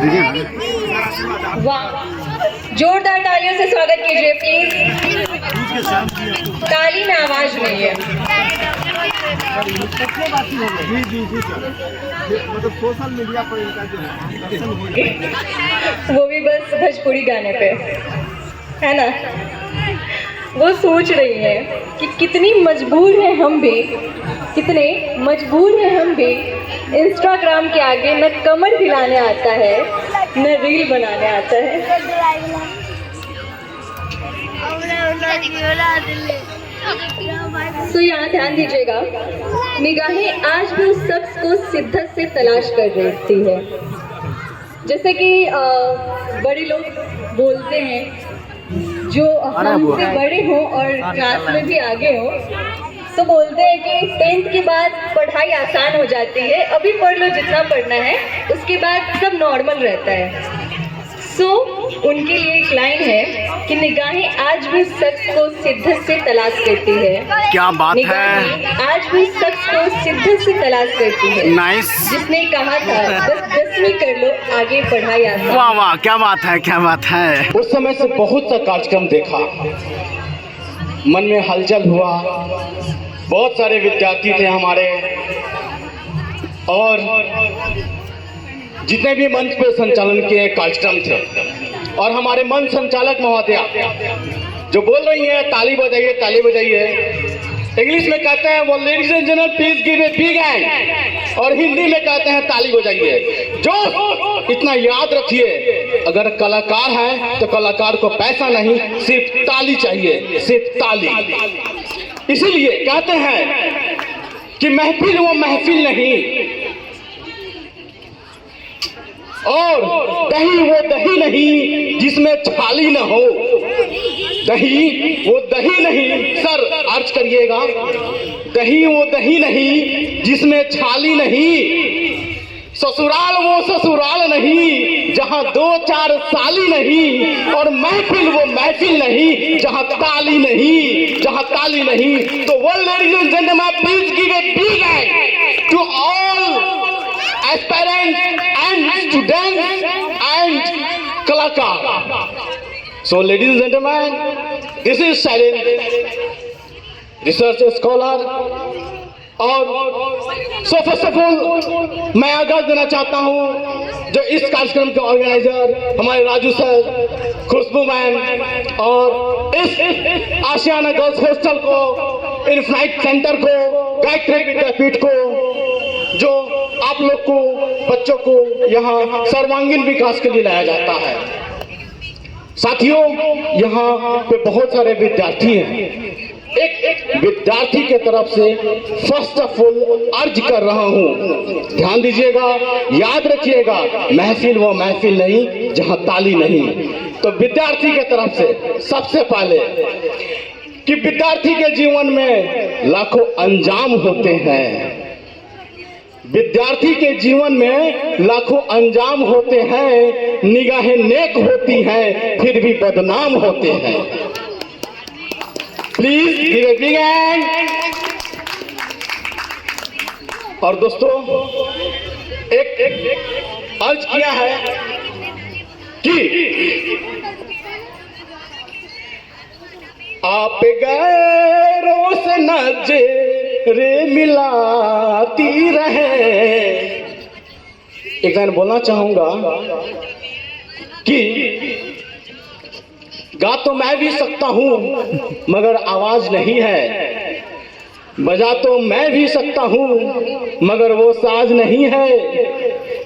वाह, जोरदार तालियों से स्वागत कीजिए प्लीज। ताली में आवाज नहीं है। सोशल मीडिया पर इनका जो वो भी बस भोजपुरी गाने पे, है ना। वो सोच रही है कि कितनी मजबूर है हम भी, कितने मजबूर हैं हम भी। इंस्टाग्राम के आगे न कमर हिलाने आता है, न रील बनाने आता है। तो यहाँ ध्यान दीजिएगा, निगाहें आज भी उस शख्स को शिद्दत से तलाश कर रही है। जैसे कि बड़े लोग बोलते हैं, जो हमसे बड़े हों और क्लास में भी आगे हों, तो बोलते हैं कि 10th के बाद पढ़ाई आसान हो जाती है, अभी पढ़ लो जितना पढ़ना है, उसके बाद सब नॉर्मल रहता है। उनके लिए एक लाइन है कि निगाहें आज भी शख्स को शिद्दत से तलाश करती है। क्या बात है, आज भी शख्स को शिद्दत से तलाश करती है। नाइस। जिसने कहा था बस 10वीं कर लो, आगे पढ़ाई आसान। वाह वाह, क्या बात है, क्या बात है। उस समय से बहुत सा कार्यक्रम देखा, मन में हलचल हुआ। बहुत सारे विद्यार्थी थे हमारे, और जितने भी मंच पे संचालन के कार्यक्रम थे, और हमारे मंच संचालक महोदया जो बोल रही हैं ताली बजाइए, ताली बजाइए। इंग्लिश में कहते हैं वो ladies and gentlemen please give a big hand, और हिंदी में कहते हैं ताली बजाइए। जो इतना याद रखिए, अगर कलाकार है तो कलाकार को पैसा नहीं, सिर्फ ताली चाहिए, सिर्फ ताली। इसीलिए कहते हैं कि महफिल वो महफिल नहीं, और दही वो दही नहीं जिसमें छाली न हो। दही वो दही नहीं, सर अर्ज करिएगा, दही वो दही नहीं जिसमें छाली नहीं। ससुराल वो ससुराल नहीं जहां 2-4 साली नहीं, और महफिल वो महफिल नहीं जहां ताली नहीं, जहां ताली नहीं। तो world ladies and gentlemen please give a big hand to all aspirants and students and kalakar. So ladies and gentlemen, this is Shailendra, research scholar. और so first of all मैं आगाज देना चाहता हूँ जो इस कार्यक्रम के ऑर्गेनाइजर हमारे राजू सर, खुशबू मैम, और इस आशियाना गर्ल्स हॉस्टल को, इनफाइट सेंटर को, गायत्री विद्यापीठ को, जो आप लोग को, बच्चों को यहाँ सर्वांगीण विकास के लिए लाया जाता है। साथियों, यहाँ पे बहुत सारे विद्यार्थी हैं। एक विद्यार्थी के तरफ से फर्स्ट ऑफ ऑल अर्ज कर रहा हूँ, ध्यान दीजिएगा, याद रखिएगा, महफिल वो महफिल नहीं जहाँ ताली नहीं। तो विद्यार्थी के तरफ से सबसे पहले कि विद्यार्थी के जीवन में लाखों अंजाम होते हैं, विद्यार्थी के जीवन में लाखों अंजाम होते हैं, निगाहें नेक होती हैं फिर भी बदनाम होते हैं। Please give a big hand. और दोस्तों, एक अर्ज किया है कि आप गैरों से नजरें मिलाती रहे। एक लाइन बोलना चाहूंगा कि गा तो मैं भी सकता हूं मगर आवाज नहीं है, बजा तो मैं भी सकता हूं मगर वो साज नहीं है।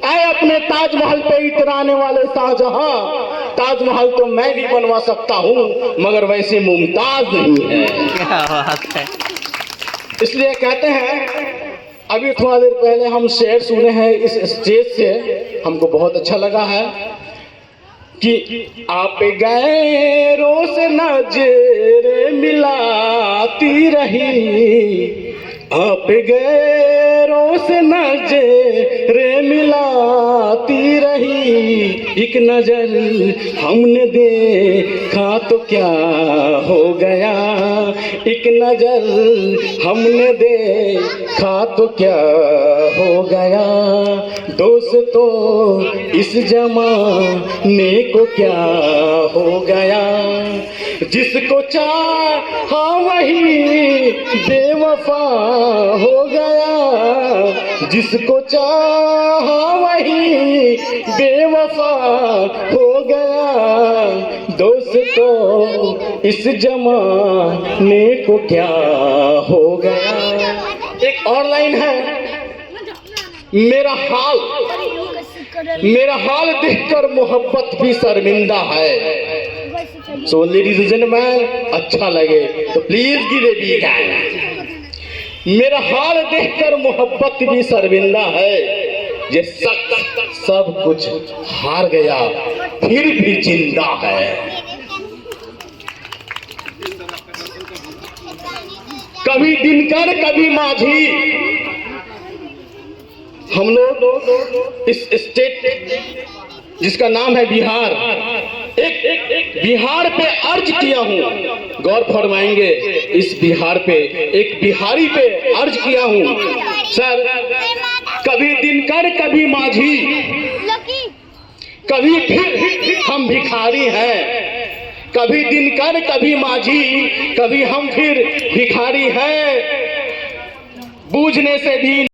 ऐ अपने ताजमहल पे इतराने वाले शाहजहां, ताजमहल तो मैं भी बनवा सकता हूं मगर वैसे मुमताज नहीं है। क्या बात है। इसलिए कहते हैं, अभी थोड़ा देर पहले हम शेर सुने हैं इस स्टेज से, हमको बहुत अच्छा लगा है कि आप गैरों से नजरें मिलाती रही, आप गैरों से नजरें मिलाती रही। एक नजर हमने देखा तो क्या हो गया, एक नजर हमने देखा तो क्या हो गया दोस्तों इस जमाने को क्या हो गया, जिसको चाहा वही बेवफा हो गया, जिसको चाहा वही बेवफा हो गया, दोस्तों इस जमाने को क्या हो गया। एक और लाइन है, मेरा हाल देखकर मोहब्बत भी शर्मिंदा है। सो लेडीज एंड जेंटलमैन, अच्छा लगे तो please give a big hand. मेरा हाल देखकर मोहब्बत भी शर्मिंदा है, ये सब कुछ हार गया फिर भी जिंदा है। कभी दिनकर कभी माझी, हम लोग इस स्टेट जिसका नाम है बिहार, एक बिहार पे अर्ज किया हूँ, गौर फरमाएंगे, इस बिहार पे एक बिहारी पे अर्ज किया हूँ। सर, कभी दिनकर कभी माझी, कभी फिर हम भिखारी हैं, कभी दिनकर कभी माझी, कभी हम फिर भिखारी हैं, बूझने से भी